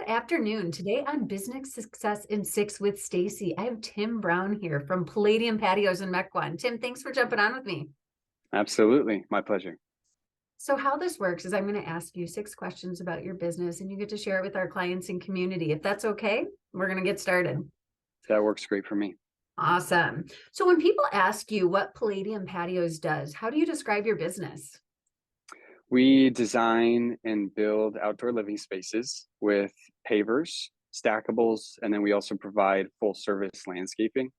afternoon. Today on Business Success in Six with Stacie, I have Tim Brown here from Palladium Patios in Mequon. Tim, thanks for jumping on with me. Absolutely. My pleasure. So how this works is I'm going to ask you 6 questions about your business and you get to share it with our clients and community. If that's okay, we're going to get started. That works great for me. Awesome. So when people ask you what Palladium Patios does, how do you describe your business? We design and build outdoor living spaces with pavers, stackables, and then we also provide full service landscaping,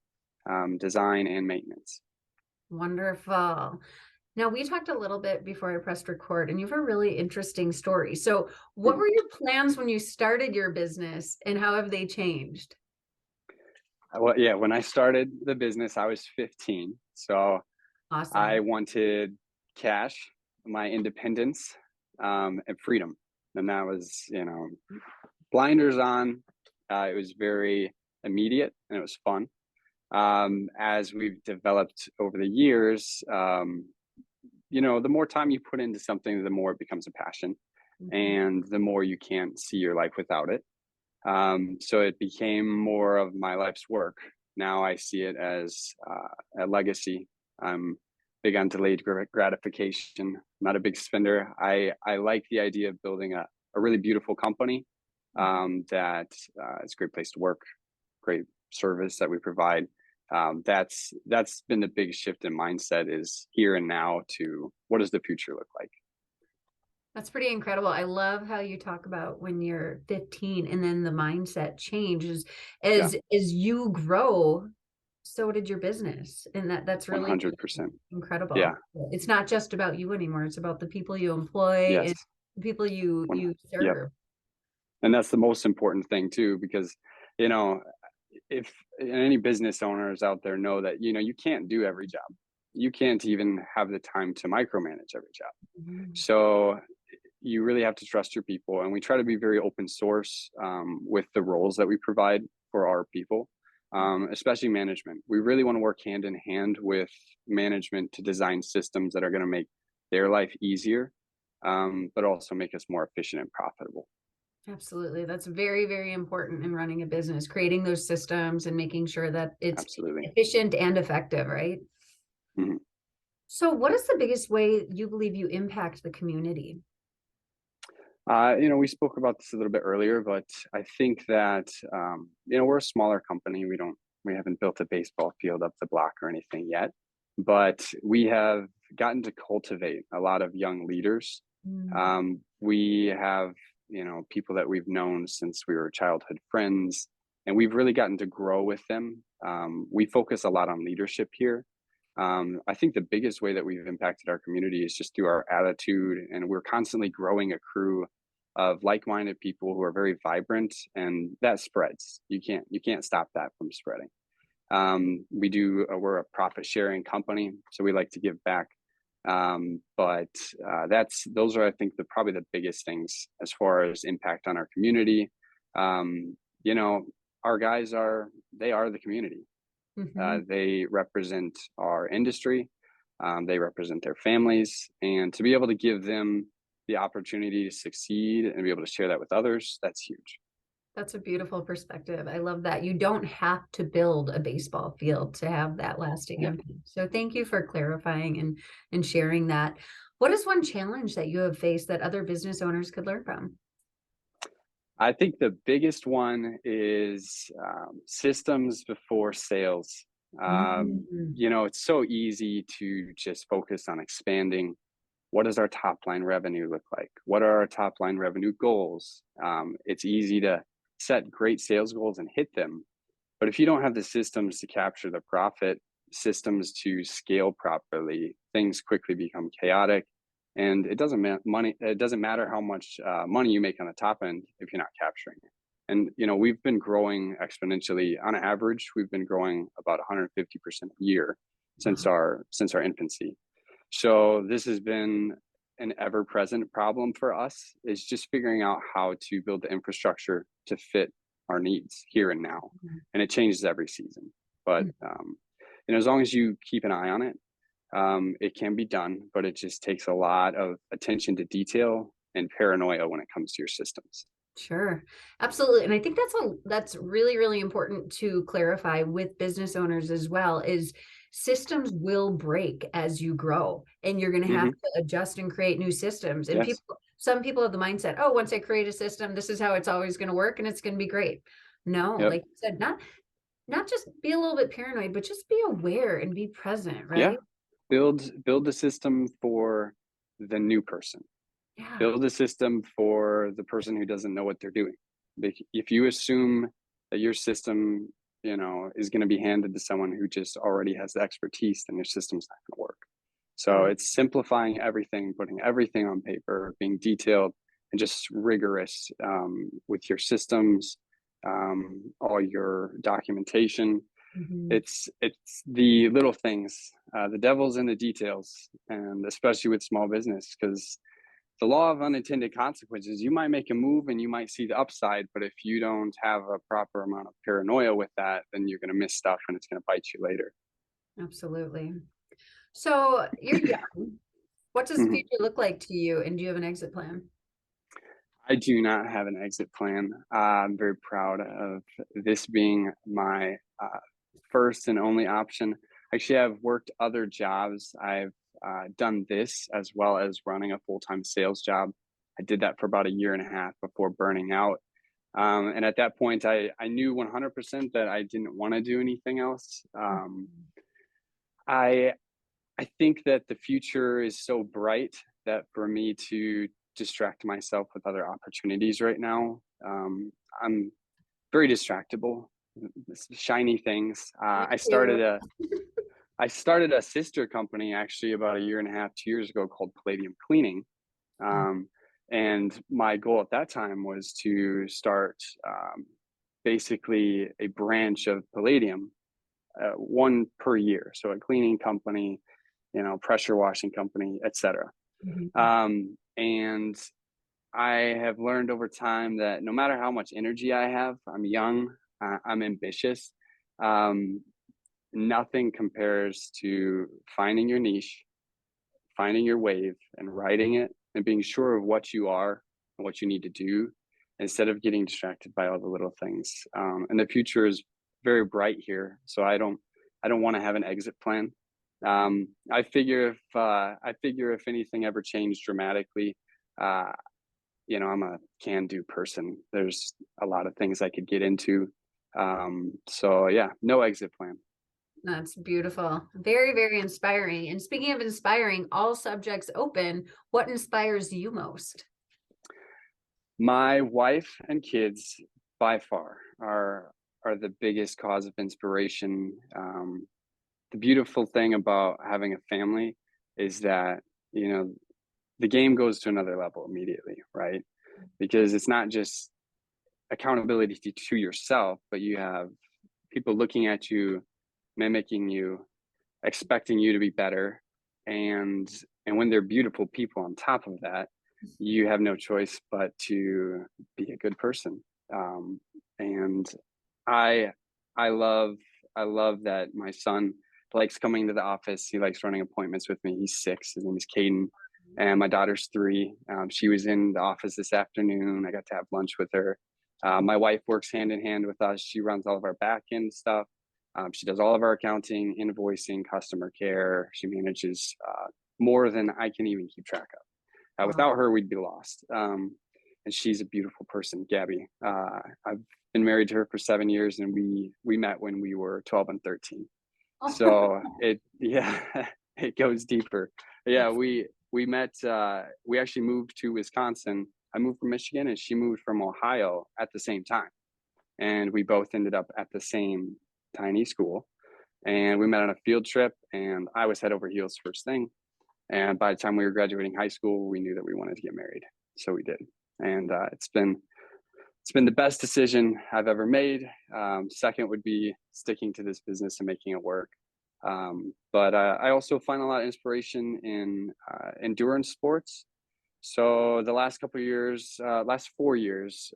design and maintenance. Wonderful. Now, we talked a little bit before I pressed record, and you have a really interesting story. So what were your plans when you started your business, and how have they changed? Well, yeah, when I started the business, I was 15. So Awesome. I wanted cash, my independence, and freedom. And that was, blinders on. It was very immediate and it was fun. As we've developed over the years, the more time you put into something, the more it becomes a passion, and the more you can't see your life without it. So it became more of my life's work. Now I see it as a legacy. I'm big on delayed gratification. I'm not a big spender. I like the idea of building a really beautiful company that is a great place to work, great service that we provide. That's been the big shift in mindset, is here and now to what does the future look like? That's pretty incredible. I love how you talk about when you're 15 and then the mindset changes as you grow. So did your business, and that's really 100%. incredible. Yeah. It's not just about you anymore. It's about the people you employ Yes. and the people you serve. Yep. And that's the most important thing too, because if any business owners out there know that you can't do every job. You can't even have the time to micromanage every job. So you really have to trust your people, and we try to be very open source with the roles that we provide for our people, especially management. We really want to work hand in hand with management to design systems that are going to make their life easier, but also make us more efficient and profitable. Absolutely. That's very, very important in running a business, creating those systems and making sure that it's efficient and effective, right? Mm-hmm. So what is the biggest way you believe you impact the community? We spoke about this a little bit earlier, but I think that, we're a smaller company. We haven't built a baseball field up the block or anything yet, but we have gotten to cultivate a lot of young leaders. We have, people that we've known since we were childhood friends, and we've really gotten to grow with them. We focus a lot on leadership here. I think the biggest way that we've impacted our community is just through our attitude, and we're constantly growing a crew of like-minded people who are very vibrant, and that spreads. You can't stop that from spreading. We're a profit sharing company, so we like to give back. But those are, I think, probably the biggest things as far as impact on our community. Our guys they are the community. They represent our industry. They represent their families, and to be able to give them the opportunity to succeed and be able to share that with others, that's huge. That's a beautiful perspective. I love that. You don't have to build a baseball field to have that lasting impact. So thank you for clarifying and sharing that. What is one challenge that you have faced that other business owners could learn from? I think the biggest one is systems before sales. It's so easy to just focus on expanding. What does our top line revenue look like? What are our top line revenue goals? It's easy to set great sales goals and hit them, but if you don't have the systems to capture the profit, systems to scale properly, things quickly become chaotic. And it doesn't matter how much money you make on the top end if you're not capturing it. And we've been growing exponentially. On average, we've been growing about 150% a year since our infancy. So this has been an ever-present problem for us, is just figuring out how to build the infrastructure to fit our needs here and now. And it changes every season. But as long as you keep an eye on it, it can be done, but it just takes a lot of attention to detail and paranoia when it comes to your systems. Sure. Absolutely. And I think that's really, really important to clarify with business owners as well is systems will break as you grow and you're going to have Hmm. to adjust and create new systems. And Yes. some people have the mindset, oh, once I create a system, this is how it's always going to work and it's going to be great. No, Yep. like you said, not just be a little bit paranoid, but just be aware and be present, Yeah. right? Build a system for the new person. Yeah. Build a system for the person who doesn't know what they're doing. If you assume that your system, is going to be handed to someone who just already has the expertise, then your system's not going to work. So Right. it's simplifying everything, putting everything on paper, being detailed and just rigorous with your systems, all your documentation. Mhm. It's the little things, the devil's in the details, and especially with small business, because the law of unintended consequences, you might make a move and you might see the upside, but if you don't have a proper amount of paranoia with that, then you're going to miss stuff and it's going to bite you later. Absolutely. So you're young. What does the Mhm. future look like to you? And do you have an exit plan? I do not have an exit plan. I'm very proud of this being my first and only option. Actually, I've worked other jobs. I've done this as well as running a full-time sales job. I did that for about a year and a half before burning out. And at that point, I knew 100% that I didn't want to do anything else. I I think that the future is so bright that for me to distract myself with other opportunities right now, I'm very distractible. Shiny things. Me too. I started a sister company actually about a year and a half, 2 years ago called Palladium Cleaning. Oh, Um, and my goal at that time was to start basically a branch of Palladium, one per year. So a cleaning company, pressure washing company, etc. mhm. And I have learned over time that no matter how much energy I have, I'm young, I'm ambitious. Um, Nothing compares to finding your niche, finding your wave, and riding it, and being sure of what you are and what you need to do, instead of getting distracted by all the little things. And the future is very bright here, so I don't want to have an exit plan. I figure if anything ever changed dramatically, uh, I'm a can-do person. There's a lot of things I could get into. So yeah, no exit plan. That's beautiful. Very, very inspiring. And speaking of inspiring, all subjects open. What inspires you most? My wife and kids, by far, are the biggest cause of inspiration. The beautiful thing about having a family is that you know the game goes to another level immediately, right? Because it's not just accountability to yourself, but you have people looking at you, mimicking you, expecting you to be better, and when they're beautiful people on top of that, you have no choice but to be a good person. And I I love I love that my son likes coming to the office. He likes running appointments with me. He's 6. His name is Caden, and my daughter's 3. She was in the office this afternoon. I got to have lunch with her. My wife works hand in hand with us. She runs all of our back end stuff. She does all of our accounting, invoicing, customer care. She manages more than I can even keep track of. Wow. Without her, we'd be lost. And she's a beautiful person, Gabby. I've been married to her for 7 years, and we met when we were 12 and 13. So yeah, it goes deeper. Yeah, That's we met. We actually moved to Wisconsin. I moved from Michigan, and she moved from Ohio at the same time, and we both ended up at the same tiny school. And we met on a field trip, and I was head over heels first thing. And by the time we were graduating high school, we knew that we wanted to get married, so we did. And it's been the best decision I've ever made. Second would be sticking to this business and making it work. But I also find a lot of inspiration in endurance sports. So the last couple of years, last 4 years,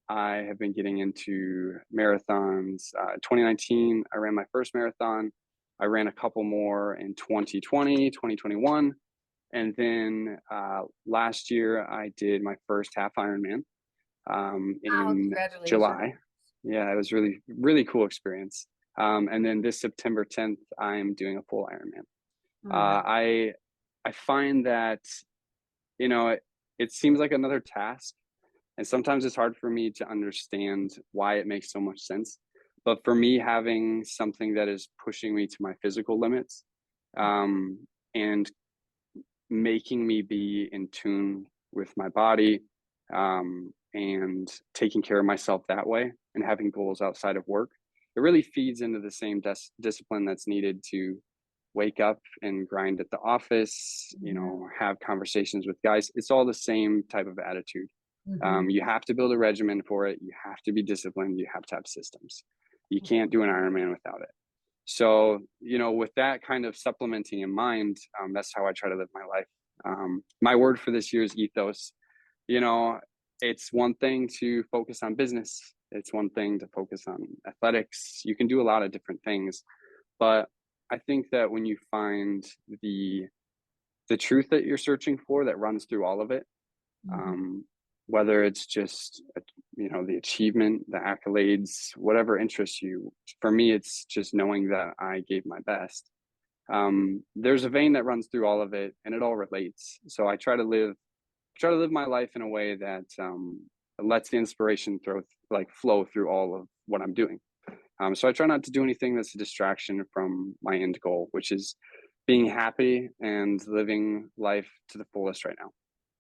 I have been getting into marathons. 2019, I ran my first marathon. I ran a couple more in 2020, 2021. And then last year, I did my first half Ironman. Wow, in congratulations. July. Yeah, it was really, really cool experience. And then this September 10th, I'm doing a full Ironman. Oh, wow. I find that, it seems like another task, and sometimes it's hard for me to understand why it makes so much sense. But for me, having something that is pushing me to my physical limits, and making me be in tune with my body, and taking care of myself that way, and having goals outside of work, it really feeds into the same discipline that's needed to wake up and grind at the office, have conversations with guys. It's all the same type of attitude. Mhm. You have to build a regimen for it. You have to be disciplined. You have to have systems. You can't do an Ironman without it. So, with that kind of supplementing in mind, that's how I try to live my life. My word for this year is ethos. You know, it's one thing to focus on business. It's one thing to focus on athletics. You can do a lot of different things, but I think that when you find the truth that you're searching for that runs through all of it, Mhm. um, whether it's just the achievement, the accolades, whatever interests you. For me, it's just knowing that I gave my best. There's a vein that runs through all of it, and it all relates. So I try to live my life in a way that lets the inspiration flow through all of what I'm doing. So I try not to do anything that's a distraction from my end goal, which is being happy and living life to the fullest right now.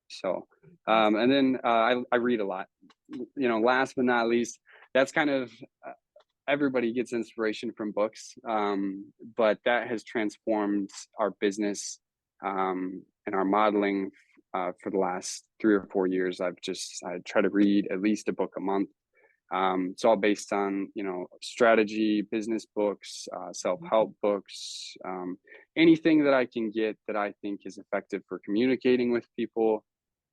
So, and then I read a lot. Last but not least, that's kind of everybody gets inspiration from books, but that has transformed our business, and our modeling for the last 3 or 4 years. I try to read at least a book a month. It's all based on strategy, business books, self-help books, anything that I can get that I think is effective for communicating with people.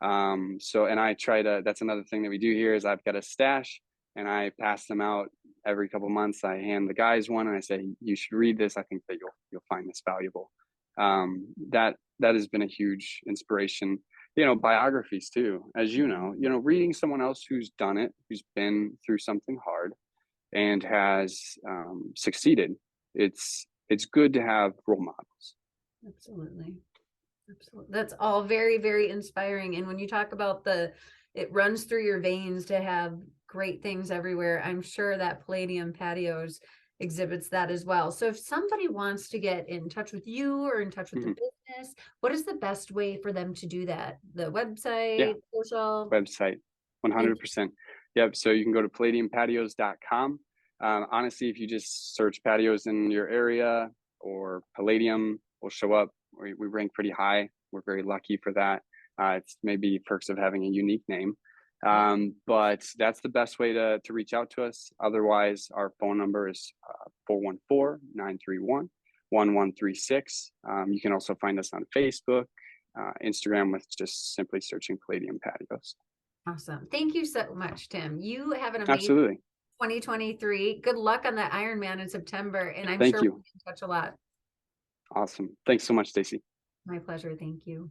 And I try to. That's another thing that we do here is I've got a stash, and I pass them out every couple months. I hand the guys one, and I say, "You should read this. I think that you'll find this valuable." That has been a huge inspiration. Biographies too, as reading someone else who's done it, who's been through something hard and has succeeded. It's good to have role models. Absolutely. Absolutely. That's all very, very inspiring. And when you talk about it runs through your veins to have great things everywhere, I'm sure that Palladium Patios exhibits that as well. So if somebody wants to get in touch with you or in touch with the Mhm. business, what is the best way for them to do that? The Yeah, website, social? website, Thank 100%. Yep. So you can go to palladiumpatios.com. Honestly, if you just search patios in your area or Palladium, will show up. We rank pretty high. We're very lucky for that. It's maybe perks of having a unique name. you. But that's the best way to reach out to us. Otherwise, our phone number is 414-931-1136. You can also find us on Facebook, Instagram with just simply searching Palladium Patios. Awesome. Thank you so much, Tim. You have an amazing Absolutely. 2023. Good luck on that Ironman in September. And I'm Thank sure we'll you. be in touch a lot. Awesome. Thanks so much, Stacie. My pleasure. Thank you.